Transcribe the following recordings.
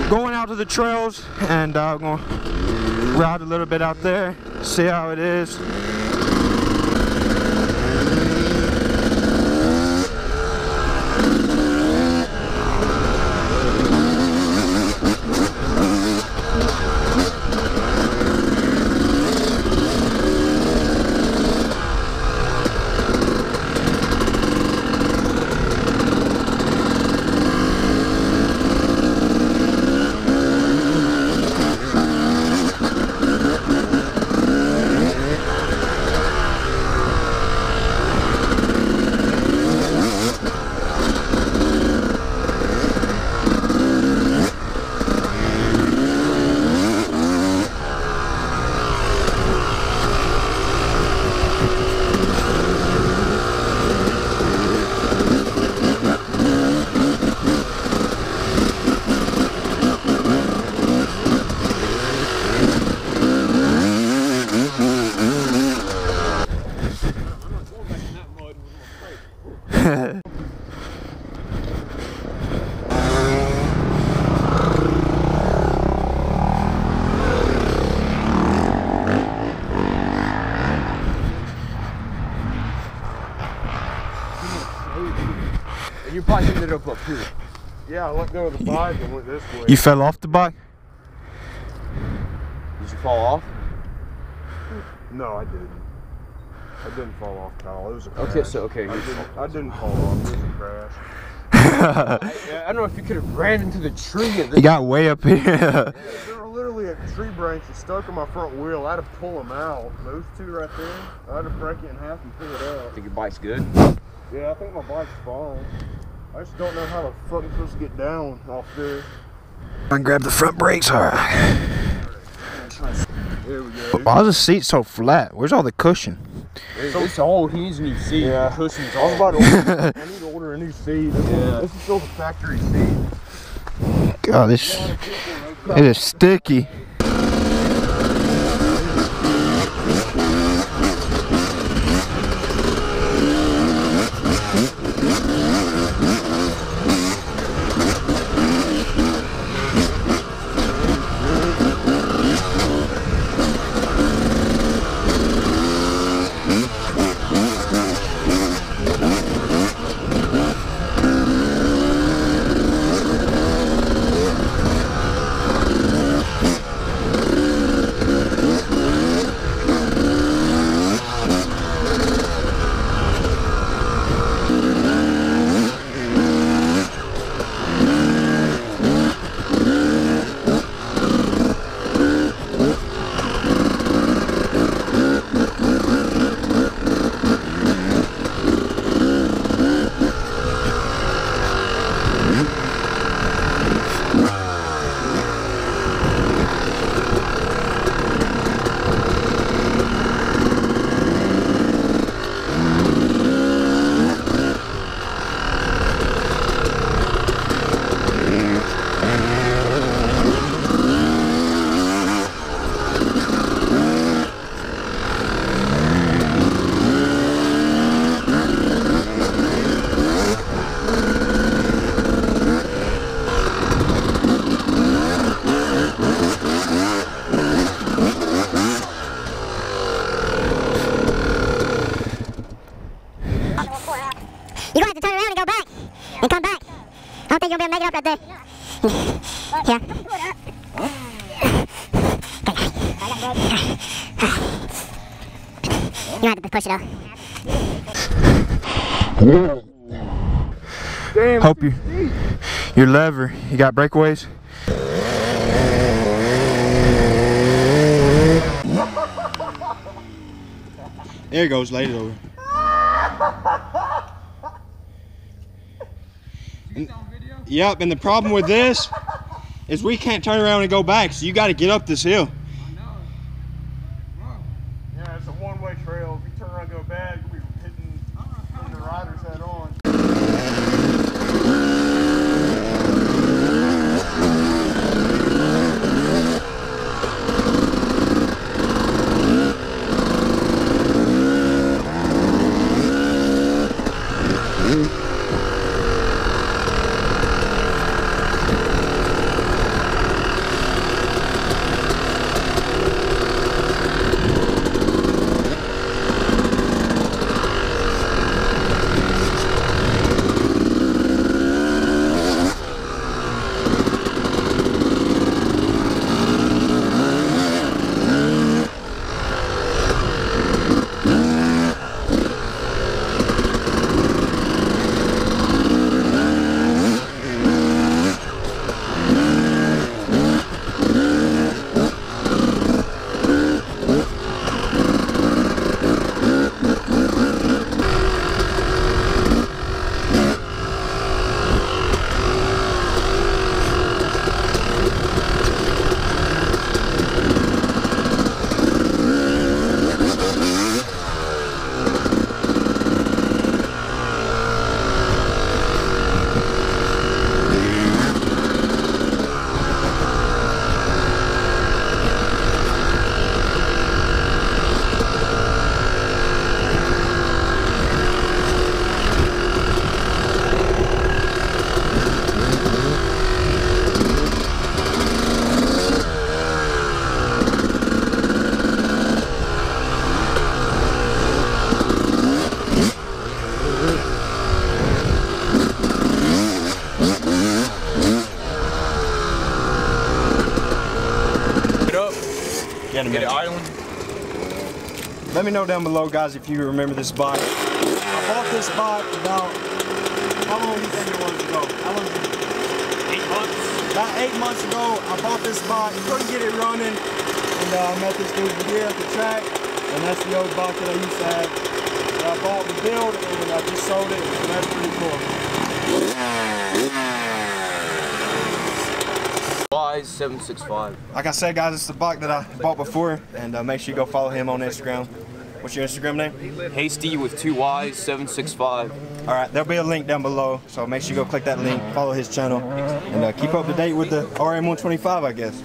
Going out to the trails, and I'm gonna ride a little bit out there, see how it is. You probably ended up here. Yeah, I let go of the bike and went this way. You fell off the bike? Did you fall off? No, I didn't. I didn't fall off, Kyle. It was a crash. Okay, so I didn't fall off. It was a crash. I don't know if you could have ran into the tree. And then You got way up here. There were literally a tree branch that stuck on my front wheel. I had to pull them out. Those two right there. I had to break it in half and pull it out. Think your bike's good? Yeah, I think my bike's fine. I just don't know how the fuck I'm supposed to get down off there. I can grab the front brakes, alright. There we go. Why is the seat so flat? Where's all the cushion? It's all he needs a new seat. Yeah. The cushion's I was all. about to order, I need to order a new seat. This is still the factory seat. God, this it is sticky. don't think you'll be able to make it up right there. Yeah. You don't have to push it out. Damn. Hope your lever, you got breakaways? There it goes, laid it over. Yep, and the problem with this is we can't turn around and go back, so you got to get up this hill. Yeah, it's a one-way trail. If you turn around and go back, you'll be hitting the rider's head on. Get it idling. Let me know down below, guys, if you remember this bike. I bought this bike about, how long do you think it was ago? How long? 8 months. About 8 months ago, I bought this bike, couldn't get it running, and I met this dude here at the track, and that's the old bike that I used to have. And I bought the build, and I just sold it, and that's pretty cool. Yz250. Like I said, guys, it's the bike that I bought before, and make sure you go follow him on Instagram. What's your Instagram name? Hasty with 2 Y's, 765. All right, there'll be a link down below, so make sure you go click that link, follow his channel, and keep up to date with the RM125, I guess.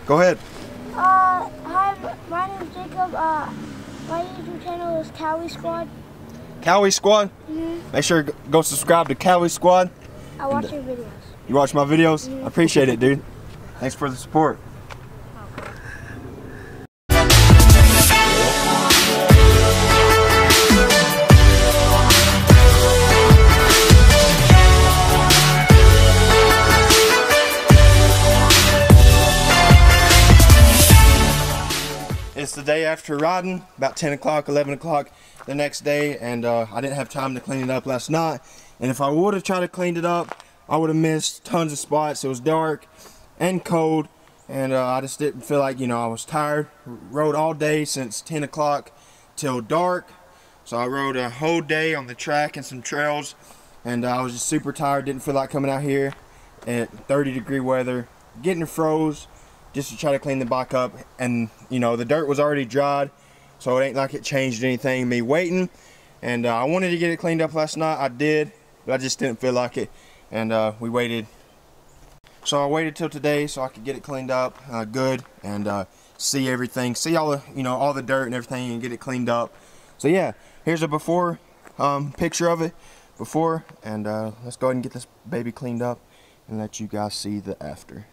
Go ahead. Hi, my name is Jacob. My YouTube channel is Cowie Squad. Cowie Squad? Mm-hmm. Make sure to go subscribe to Cowie Squad. I watch your videos. You watch my videos? Mm-hmm. I appreciate it, dude. Thanks for the support. It's the day after riding, about 10 o'clock, 11 o'clock the next day, and I didn't have time to clean it up last night. And if I would have tried to clean it up, I would have missed tons of spots. It was dark, and cold, and I just didn't feel like, you know, I was tired. Rode all day since 10 o'clock till dark, so I rode a whole day on the track and some trails, and I was just super tired. Didn't feel like coming out here at 30-degree weather, getting froze just to try to clean the bike up. And you know, the dirt was already dried, so it ain't like it changed anything, me waiting. And I wanted to get it cleaned up last night. I did, but I just didn't feel like it, and we waited. So I waited till today so I could get it cleaned up good, and see everything, see all the, you know, all the dirt and everything, and get it cleaned up. So yeah, here's a before picture of it before, and let's go ahead and get this baby cleaned up and let you guys see the after.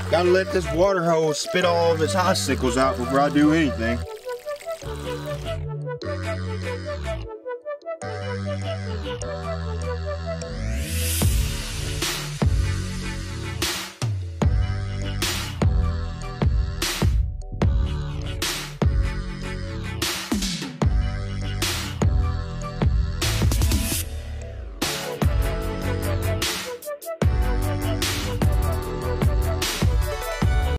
Gotta let this water hose spit all of its icicles out before I do anything.